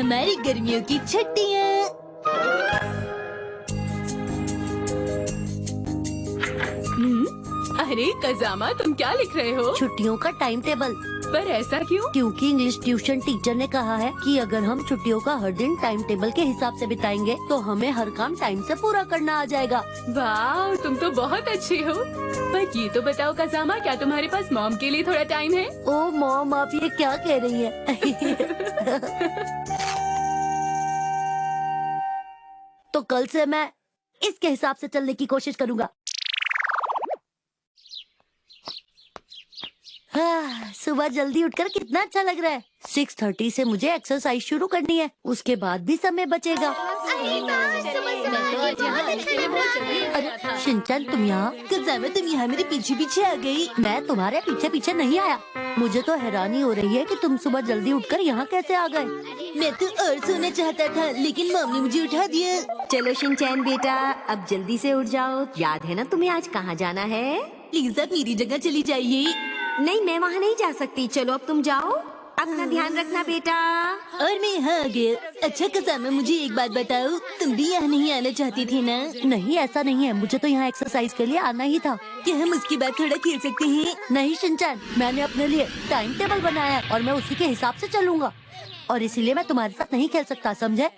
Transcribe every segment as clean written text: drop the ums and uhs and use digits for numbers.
हमारी गर्मियों की छुट्टियाँ। अरे कजामा, तुम क्या लिख रहे हो? छुट्टियों का टाइम टेबल। पर ऐसा क्यों? क्योंकि इंग्लिश ट्यूशन टीचर ने कहा है कि अगर हम छुट्टियों का हर दिन टाइम टेबल के हिसाब से बिताएंगे तो हमें हर काम टाइम से पूरा करना आ जाएगा। वाह, तुम तो बहुत अच्छी हो। पर ये तो बताओ कजामा, क्या तुम्हारे पास मॉम के लिए थोड़ा टाइम है? ओ मॉम, आप ये क्या कह रही है? तो कल से मैं इसके हिसाब से चलने की कोशिश करूँगा। सुबह जल्दी उठकर कितना अच्छा लग रहा है। 6:30 से मुझे एक्सरसाइज शुरू करनी है, उसके बाद भी समय बचेगा। अरे शिनचैन, तुम यहाँ? कजामा, तुम यहाँ मेरे पीछे पीछे आ गई। मैं तुम्हारे पीछे पीछे नहीं आया। मुझे तो हैरानी हो रही है कि तुम सुबह जल्दी उठकर यहाँ कैसे आ गए। मैं तो और सोना चाहता था, लेकिन मॉम ने मुझे उठा दिया। चलो शिनचैन बेटा, अब जल्दी से उठ जाओ। याद है ना तुम्हें आज कहाँ जाना है? प्लीज आप मेरी जगह चली जाइए। नहीं, मैं वहाँ नहीं जा सकती। चलो अब तुम जाओ, अपना ध्यान रखना बेटा। और मैं यहाँ आ गया। अच्छा कजामा, मुझे एक बात बताओ, तुम भी यहाँ नहीं आना चाहती थी ना? नहीं, ऐसा नहीं है, मुझे तो यहाँ एक्सरसाइज के लिए आना ही था। क्या हम उसके बाद थोड़ा खेल सकते हैं? नहीं शिनचैन, मैंने अपने लिए टाइम टेबल बनाया है और मैं उसी के हिसाब से चलूंगा, और इसीलिए मैं तुम्हारे साथ नहीं खेल सकता, समझे?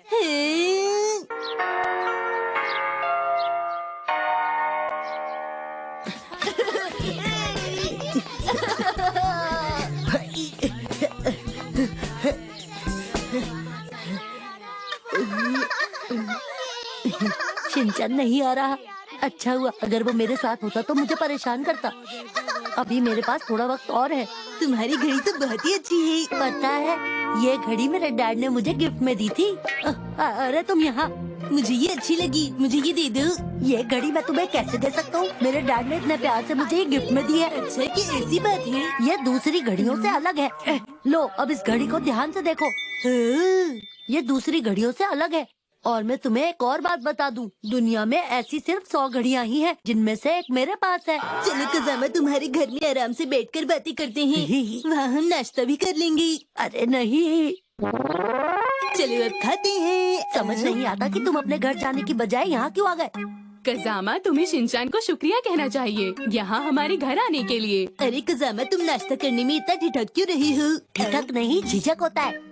शिनचैन नहीं आ रहा। अच्छा हुआ, अगर वो मेरे साथ होता तो मुझे परेशान करता। अभी मेरे पास थोड़ा वक्त और है। तुम्हारी घड़ी तो बहुत ही अच्छी है। पता है, ये घड़ी मेरे डैड ने मुझे गिफ्ट में दी थी। अरे तुम यहाँ। मुझे ये अच्छी लगी, मुझे ये दे दो। ये घड़ी मैं तुम्हें कैसे दे सकता हूँ? मेरे डैड ने इतने प्यार से मुझे ये गिफ्ट में दी है। अच्छा कि ऐसी बात है? ये दूसरी घड़ियों से अलग है। लो, अब इस घड़ी को ध्यान से देखो। ये दूसरी घड़ियों से अलग है। और मैं तुम्हें एक और बात बता दूं, दुनिया में ऐसी सिर्फ 100 घड़ियां ही हैं, जिनमें से एक मेरे पास है। चलो कजामा, तुम्हारे घर में आराम से बैठकर बातें करते हैं। वहाँ हम नाश्ता भी कर लेंगे। अरे नहीं, चलो अब खाते हैं। समझ नहीं आता कि तुम अपने घर जाने की बजाय यहाँ क्यों आ गए। कजामा, तुम्हें शिनचैन को शुक्रिया कहना चाहिए यहाँ हमारे घर आने के लिए। अरे कजामा, तुम नाश्ता करने में इतना ठिठक क्यों रही हो? ठिठक नहीं, झिझक होता है।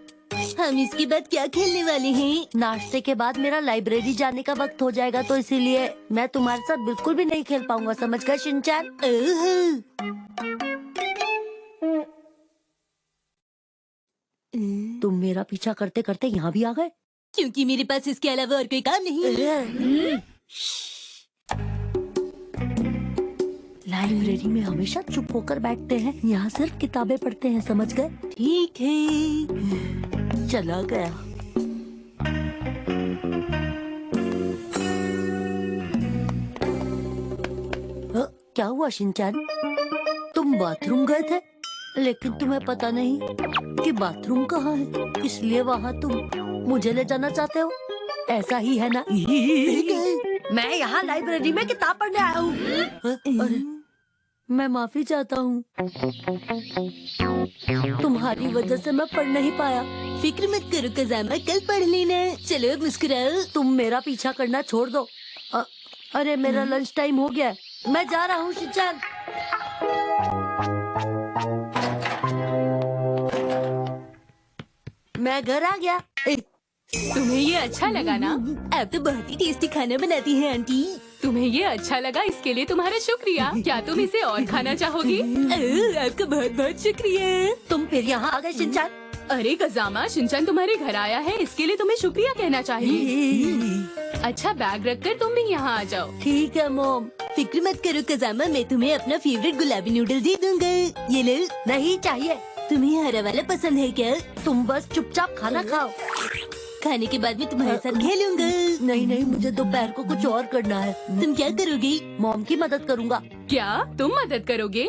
हम इसके बाद क्या खेलने वाले हैं? नाश्ते के बाद मेरा लाइब्रेरी जाने का वक्त हो जाएगा, तो इसीलिए मैं तुम्हारे साथ बिल्कुल भी नहीं खेल पाऊंगा, समझ गए शिनचैन? तुम मेरा पीछा करते करते यहाँ भी आ गए? क्योंकि मेरे पास इसके अलावा और कोई काम नहीं है। लाइब्रेरी में हमेशा चुप होकर बैठते हैं, यहाँ सिर्फ किताबें पढ़ते हैं, समझ गए? ठीक है। चला गया। क्या हुआ शिनचैन? तुम बाथरूम गए थे, लेकिन तुम्हें पता नहीं कि बाथरूम कहाँ है, इसलिए वहाँ तुम मुझे ले जाना चाहते हो। ऐसा ही है ना? मैं यहाँ लाइब्रेरी में किताब पढ़ने आया हूँ। अरे, मैं माफी चाहता हूँ, तुम्हारी वजह से मैं पढ़ नहीं पाया। फिक्र मत करो कजामा, कल पढ़ लेना। चलो अब मुस्कुराओ। तुम मेरा पीछा करना छोड़ दो। अरे मेरा लंच टाइम हो गया है, मैं जा रहा हूँ शिनचैन। मैं घर आ गया। तुम्हें ये अच्छा लगा ना? आप तो बहुत ही टेस्टी खाना बनाती हैं आंटी। तुम्हें ये अच्छा लगा, इसके लिए तुम्हारा शुक्रिया। क्या तुम इसे और खाना चाहोगी? आपका बहुत बहुत शुक्रिया। तुम फिर यहाँ आ गए शिनचैन। अरे कजामा, शिनचैन तुम्हारे घर आया है, इसके लिए तुम्हें शुक्रिया कहना चाहिए। अच्छा, बैग रखकर तुम भी यहाँ आ जाओ। ठीक है मॉम। फिक्र मत करो कजामा, मैं तुम्हें अपना फेवरेट गुलाबी नूडल दे दूंगा। ये लो। नहीं चाहिए। तुम्हें हरा वाला पसंद है क्या? तुम बस चुपचाप खाना खाओ। खाने के बाद में तुम्हारे साथ खेलूंगा। नहीं नहीं, मुझे दोपहर को कुछ और करना है। तुम क्या करोगी? मॉम की मदद करूँगा। क्या तुम मदद करोगे?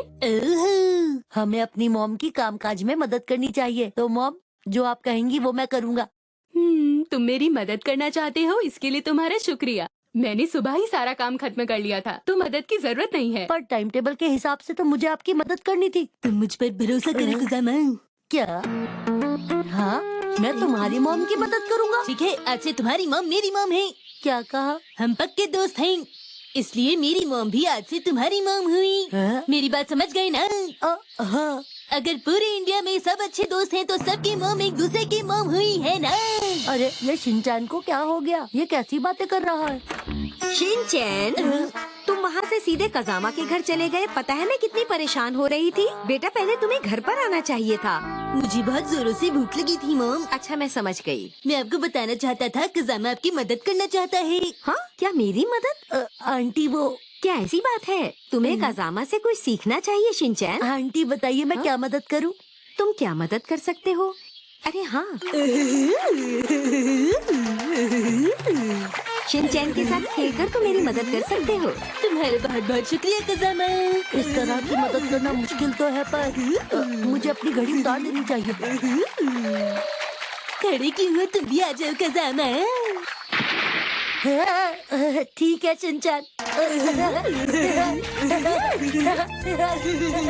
हमें अपनी मॉम की कामकाज में मदद करनी चाहिए, तो मॉम जो आप कहेंगी वो मैं करूँगा। तुम मेरी मदद करना चाहते हो, इसके लिए तुम्हारा शुक्रिया। मैंने सुबह ही सारा काम खत्म कर लिया था, तो मदद की जरूरत नहीं है। पर टाइम टेबल के हिसाब से तो मुझे आपकी मदद करनी थी। तुम मुझ पर भरोसा करो कजामा। क्या? हाँ, मैं तुम्हारी मॉम की मदद करूँगा। ठीक है, आज से तुम्हारी मॉम मेरी मॉम है। क्या कहा? हम पक्के दोस्त हैं, इसलिए मेरी मॉम भी आज से तुम्हारी मॉम हुई। हाँ? मेरी बात समझ गए ना? हाँ। अगर पूरे इंडिया में सब अच्छे दोस्त हैं तो सबकी मॉम एक दूसरे की मॉम हुई है ना? अरे ये शिनचैन को क्या हो गया? ये कैसी बातें कर रहा है? शिनचैन, तुम वहाँ से सीधे कजामा के घर चले गए। पता है मैं कितनी परेशान हो रही थी। बेटा पहले तुम्हें घर पर आना चाहिए था। मुझे बहुत जोरों से भूख लगी थी मॉम। अच्छा मैं समझ गई। मैं आपको बताना चाहता था कजामा आपकी मदद करना चाहता है। हाँ, क्या मेरी मदद? आंटी वो क्या ऐसी बात है? तुम्हें कजामा से कुछ सीखना चाहिए शिनचैन। आंटी बताइए मैं क्या मदद करूं? तुम क्या मदद कर सकते हो? अरे हाँ, शिनचैन के साथ खेलकर तुम मेरी मदद कर सकते हो। तुम्हारा बहुत बहुत शुक्रिया कजामा। इस तरह की मदद करना मुश्किल तो है पर मुझे अपनी घड़ी उतार देनी चाहिए। खड़े क्यों हो? तुम भी आ जाओ कजामा। ठीक है शिनचैन।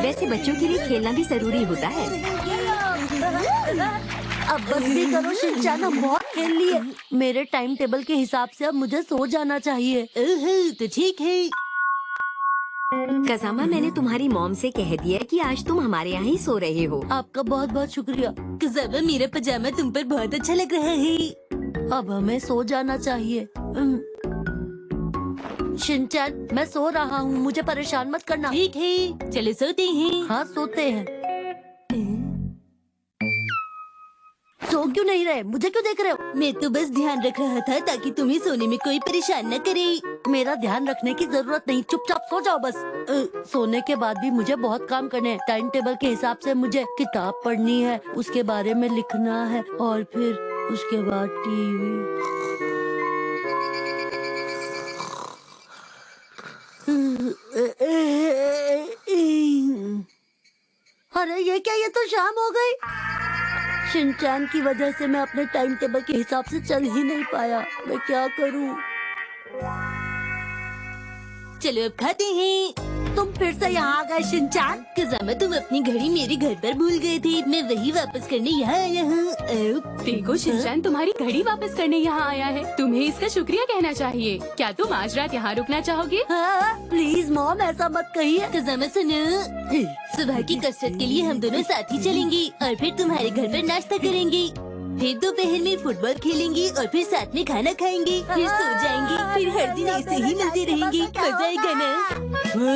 वैसे बच्चों के लिए खेलना भी जरूरी होता है। अब बस भी करो शिनचैन, हम बहुत खेल लिए। मेरे टाइम टेबल के हिसाब से अब मुझे सो जाना चाहिए। ओहो, तो ठीक है। कजामा, मैंने तुम्हारी मॉम से कह दिया कि आज तुम हमारे यहाँ ही सो रहे हो। आपका बहुत बहुत शुक्रिया। कजामा, मेरा पजामा तुम पर बहुत अच्छा लग रहा है। अब हमें सो जाना चाहिए। शिनचैन, मैं सो रहा हूँ, मुझे परेशान मत करना। ठीक है, चलो सोते हैं। हाँ सोते हैं। सो क्यों नहीं रहे? मुझे क्यों देख रहे हो? मैं तो बस ध्यान रख रहा था ताकि तुम्हें सोने में कोई परेशान न करे। मेरा ध्यान रखने की जरूरत नहीं, चुपचाप सो जाओ बस। सोने के बाद भी मुझे बहुत काम करने हैं। टाइम टेबल के हिसाब से मुझे किताब पढ़नी है, उसके बारे में लिखना है और फिर उसके बाद टीवी। अरे ये क्या, ये तो शाम हो गई। शिनचैन की वजह से मैं अपने टाइम टेबल के हिसाब से चल ही नहीं पाया। मैं क्या करूं? चलो अब खाते हैं। तुम फिर से यहाँ आ गए शिनचैन। कजामा, तुम अपनी घड़ी मेरे घर पर भूल गए थे, मैं वही वापस करने यहाँ आया हूँ। देखो शिनचैन तुम्हारी घड़ी वापस करने यहाँ आया है, तुम्हें इसका शुक्रिया कहना चाहिए। क्या तुम आज रात यहाँ रुकना चाहोगे? हाँ, प्लीज मॉम ऐसा मत कहिए। कजामा सुनो, सुबह की कसरत के लिए हम दोनों साथ ही चलेंगे और फिर तुम्हारे घर पर नाश्ता करेंगे। फिर दोपहर में फुटबॉल खेलेंगे और फिर साथ में खाना खाएंगे, फिर सो जाएंगे, फिर हर दिन ऐसे ही मिलते रहेंगे। मजा आएगा ना? वो